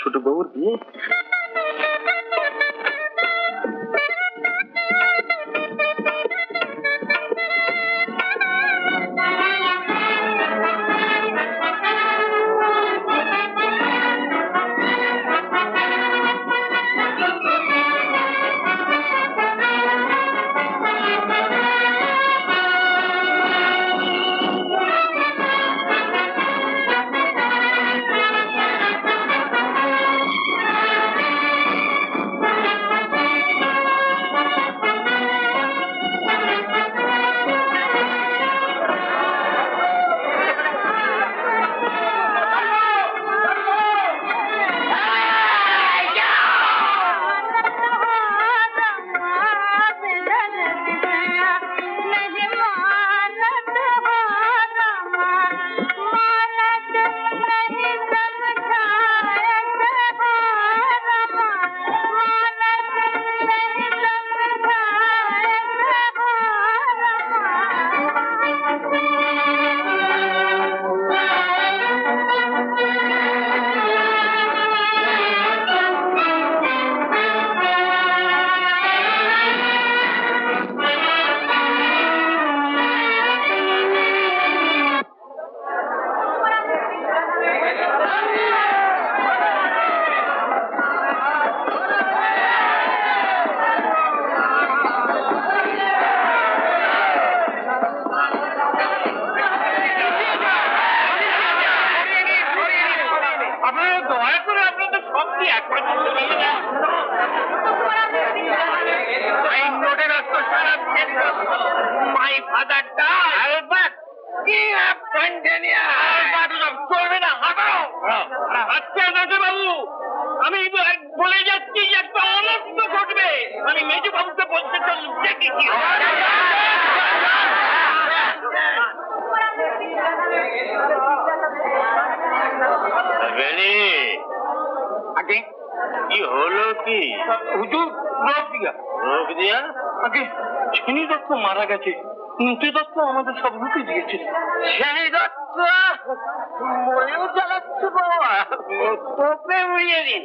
ছোট বউর বিয়ে। মারা গেছে। নুটি দত্ত আমাদের সব রুটি দিয়েছে। সেই দত্ত মরেও জ্বালাচ্ছে বাবা, তোপে উড়িয়ে দিন।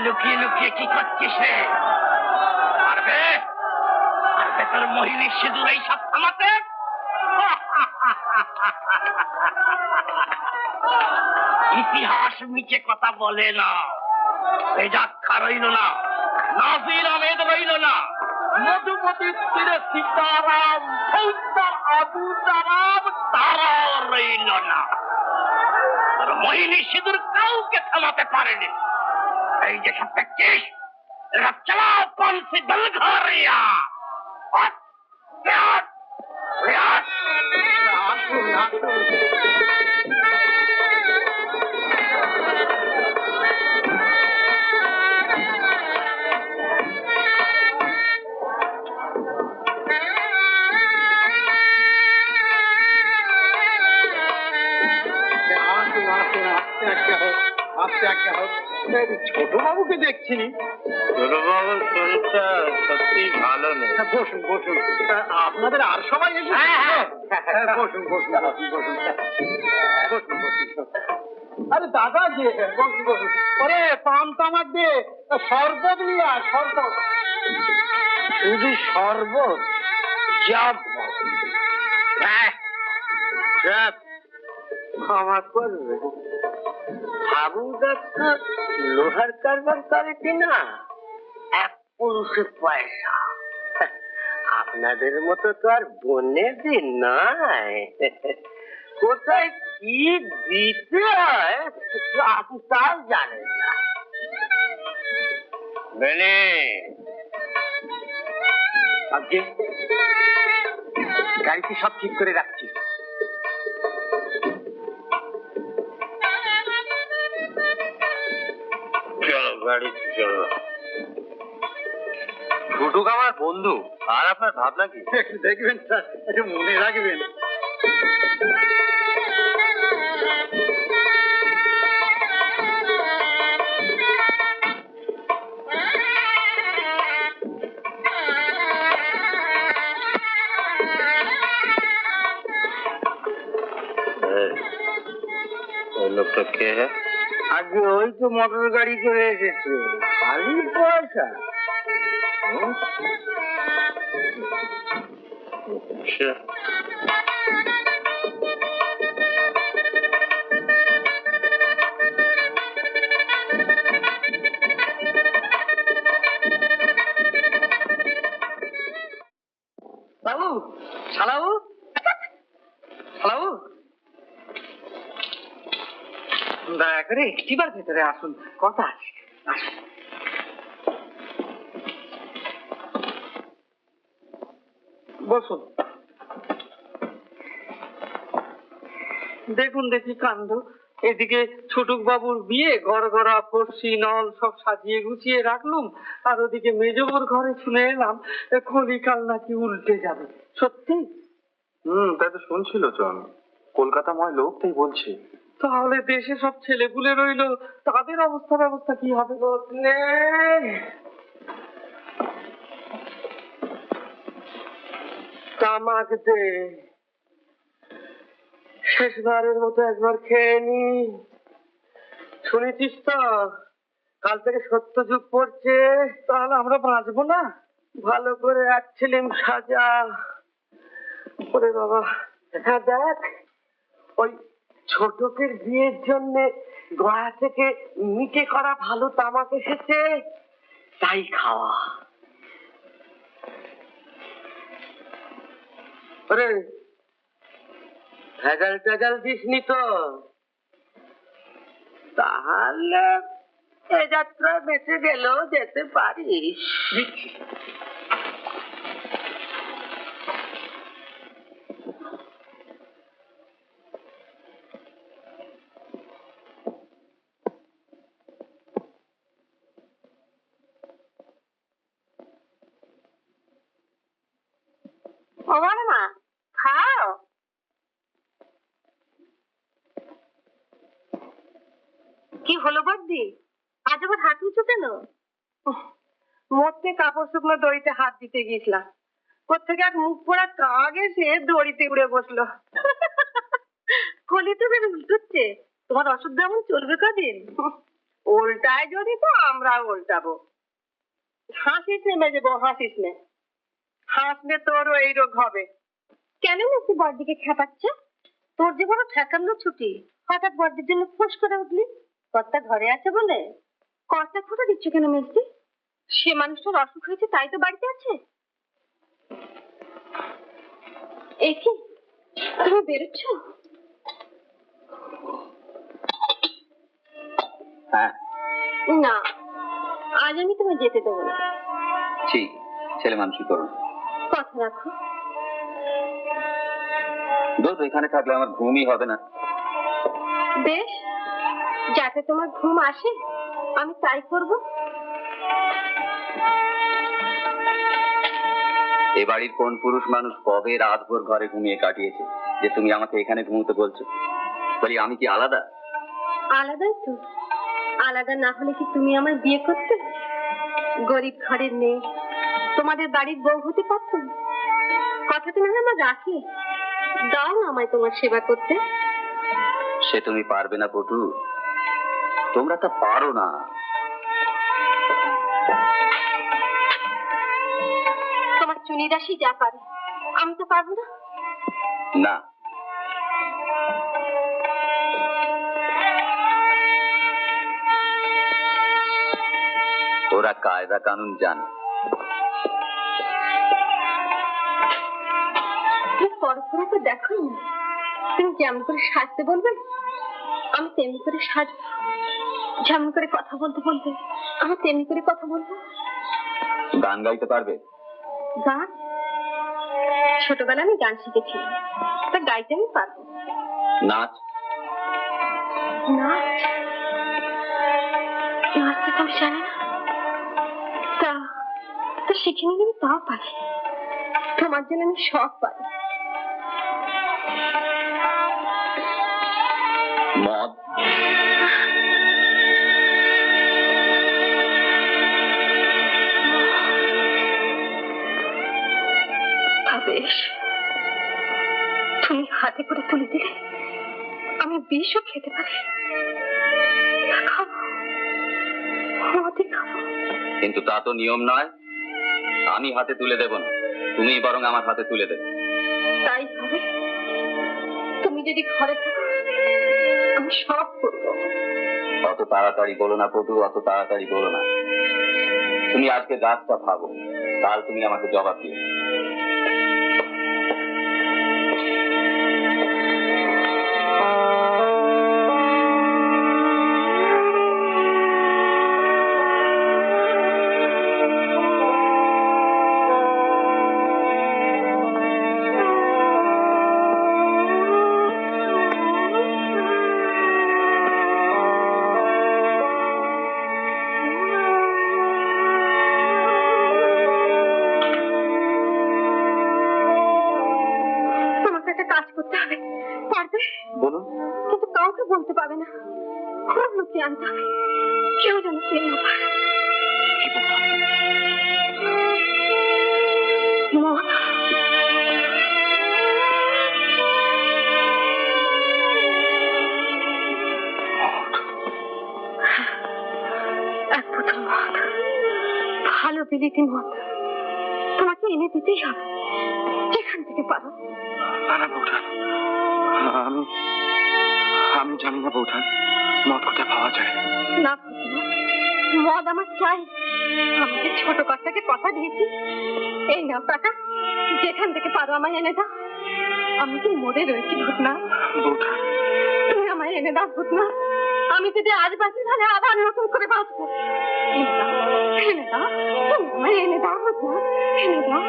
লুকিয়ে লুকিয়ে কি করছিস রে? পারবে পারবে তোর মোহিনীর সিঁদুর এই সব থামাতে? ইতিহাস মিছে কথা বলে না, বেজাক্ষা রইল না, নাজির আহমেদ রইল না, মধুমতির তীরে সীতারাম, ফৌজদার আবু তারাম তারাও রইল না। তোর মোহিনীর সিঁদুর কাউকে থামাতে পারেনি। এই যে সব দেখছিস, এরা চালাও পন্থী দলঘরিয়া। ছোট বাবুকে দেখছিনি? ছোট বাবুর শরীরটা সত্যি ভালো নেই। বসুন বসুন, আপনাদের আর সবাই এসে বসুন বসুন বসুন বসুন বসুন। আরে দাদা যে বসুন বসুন। আরে পান তামাক দিয়ে শরবত নিয়ে আর শরবত। শুধু শরবত? যাব ক্ষমা করবে, হাবু দত্ত লোহার কারবার করে কিনা এক পুরুষের পয়সা। আপনাদের মতো তো আর বনের দিন নয়, কোথায় কি দিতে হয় আপনি তাও জানেন না। বেনি আজকে গাড়িতে সব ঠিক করে রাখছি। চলো গাড়িতে চলো। ছুটুক আমার বন্ধু, আর আপনার ভাবনা কি? একটু দেখবেন স্যার, একটু মনে রাখবেন। ওই লোকটা কে হ্যাঁ? আগে ওই তো মোটর গাড়ি করে এসেছে, খালি পয়সা। বাবু, শালাবু, শালাবু, দয়া করে একটিবার ভেতরে আসুন, কথা আছে। আসুন। বসুন। দেখুন দেখি কাণ্ড, এদিকে ছুটুক বাবুর বিয়ে, গড়গড়া ফর্সি নল সব সাজিয়ে গুছিয়ে রাখলুম, আর ওদিকে মেজবুর ঘরে শুনে এলাম কলিকাল নাকি উল্টে যাবে। সত্যি? তাই তো শুনছিল জন, কলকাতাময় লোক, তাই বলছি। তাহলে দেশে সব ছেলেপুলে রইলো, তাদের ব্যবস্থা কি হবে? তামাক দে, শেষবারের মতো একবার খেয়ে নি। শুনেছিস তো কাল থেকে সত্য যুগ পড়ছে, তাহলে আমরা বাঁচবো না। ভালো করে এক ছিলিম সাজা। ওরে বাবা, হ্যাঁ দেখ, ওই ছোটকের বিয়ের জন্য গয়া থেকে নিচে করা ভালো তামাক এসেছে, তাই খাওয়া। আরে ভেজাল টেজাল দিসনি তো? তাহলে এ যাত্রা বেঁচে গেলেও যেতে পারিস। আমার মা খাও। কি হলো বর্দি, আজ আবার হাত উঁচু কেন? মরতে কাপড় শুকনো দড়িতে হাত দিতে গিয়েছিলাম, কোত্থেকে এক মুখ পোড়া কাক এসে দড়িতে উড়ে বসলো। কলি তো বেশ উল্টোচ্ছে, তোমার অসুখ যেমন চলবে কদিন। উল্টায় যদি তো আমরা উল্টাবো। হাসিস নে মেজে বউ, হাসিস নে, হাসলে তোরও এই রোগ হবে। কেন মেসি বড়দিকে খেপাচ্ছ? তোর যে বড় ঠেকানো ছুটি, হঠাৎ বড়দির জন্য ফুস করে উঠলি। কর্তা ঘরে আছে বলে? কর্তা খোটা দিচ্ছ কেন মেসি? সে মানুষটার অসুখ হয়েছে তাই তো বাড়িতে আছে। এ কি, তুমি বেরোচ্ছ? হ্যাঁ। না, আজ আমি তোমায় যেতে দেবো না। ঠিক, ছেলে মানুষই করো। কথা রাখো। দোস্ত, এখানে থাকলে আমার ঘুমই হবে না। বেশ, যাতে তোমার ঘুম আসে আমি তাই করব। এ বাড়ির কোন পুরুষ মানুষ কবে রাতভর ঘরে ঘুমিয়ে কাটিয়েছে যে তুমি আমাকে এখানে ঘুমোতে বলছো? বলি আমি কি আলাদা? আলাদাই তো। আলাদা না হলে কি তুমি আমার বিয়ে করতে? গরিব ঘরের মেয়ে, তোমাদের বাড়ির বউ হতে পারতাম। কথাটা না হয় আমার রাখি, দাও না আমায় তোমার সেবা করতে। সে তুমি পারবে না পটু, তোমরা তা পারো না। তোমার চুনি দাসী যা পারে, আমি তো পারবো না। না, ওরা কায়দা কানুন জানে। পরপরা তো দেখো না, তুমি যেমন করে সাজতে বলবে আমি তেমনি করে সাজবো। যেমন করে কথা বলতে বলতে আমি তেমনি করে কথা বলবো। গান গাইতে পারবে? গান? ছোটবেলা আমি গান শিখেছিলাম, তা গাইতে আমি পারবো। নাচ? নাচ? নাচতে তো জানি না, তা তো শিখে নিলে আমি তাও পারি। তোমার জন্য আমি সব পারি। মদ? বেশ, তুমি হাতে করে তুলে দিলে আমি বিষও খেতে পারি। কিন্তু তা তো নিয়ম নয়। আমি হাতে তুলে দেব না, তুমি বরং আমার হাতে তুলে দেবে। তাই হবে। তুমি যদি ঘরে থাকো আমি সব করবো। অত তাড়াতাড়ি বলো না পটু, অত তাড়াতাড়ি বলো না। তুমি আজকে গাছটা ভাবো, কাল তুমি আমাকে জবাব দিও। বলুন। কিন্তু কাউকে বলতে পারবে না, খুব লুকিয়ে আনতে হবে, কেউ যেন টের না পায়। এক বোতল মদ, ভালো বিলিতি মদ তোমাকে এনে দিতেই হবে, যেখান থেকে পারো। আমি জানি না বৌঠান, মদ কোথায় পাওয়া যায়। না মদ আমার চাই। আমাকে ছোট কর্তাকে কথা দিয়েছি, এই নাও টাকা, যেখান থেকে পারো আমায় এনে দাও। আমি কি মরে রয়েছি ভূতনা? তুমি আমায় এনে দাও ভূতনা। আমি যদি আজ বাঁচি তাহলে আবার নতুন করে বাঁচবো। এনে দাও, তুমি আমায় এনে দাও ভূতনা, এনে দাও।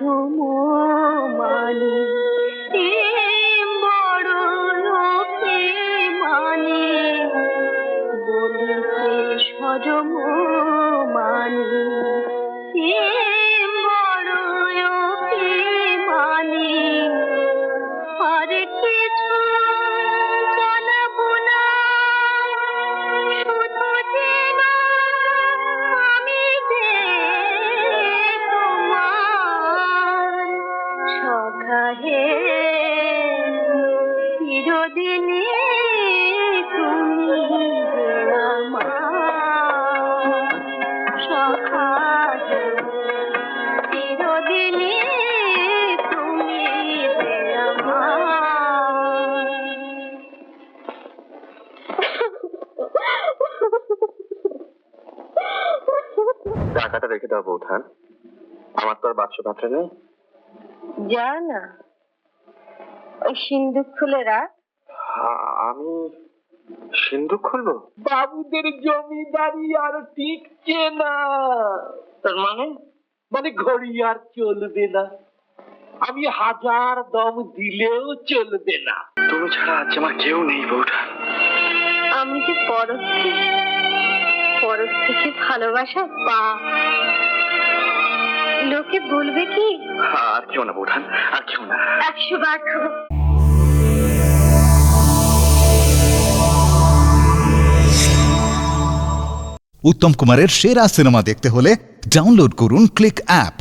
ধর্ম মানি বড় লোকে মানি বলিতে সরম মানি বড় লোকে মানি আর কিছু জানাবো না শুধু যেন আমি যে তোমার সখা হে চিরদিনই তুমি যে আমার সখা হে চিরদিনই তুমি যে আমার টাকাটা রেখে দাও বৌঠান, আমার তো আর বাক্স পাত্রে নেই। যা না ওই সিন্দুক খুলে রাখ। আমি সিন্ধুক খুলবো? বাবুদের জমিদারি আর টিকছে না। তার মানে ঘড়ি আর চলবে না, আমি হাজার দম দিলেও চলবে না। তুমি ছাড়া আজ আমার কেউ নেই বৌঠান। আমি যে পরশ থেকে ভালোবাসা পা লোকে বলবে কি? আর কেউ না বৌঠান, আর কেউ না। 100 বার খাবো। উত্তম কুমারের সেরা সিনেমা দেখতে হলে ডাউনলোড করুন ক্লিক অ্যাপ।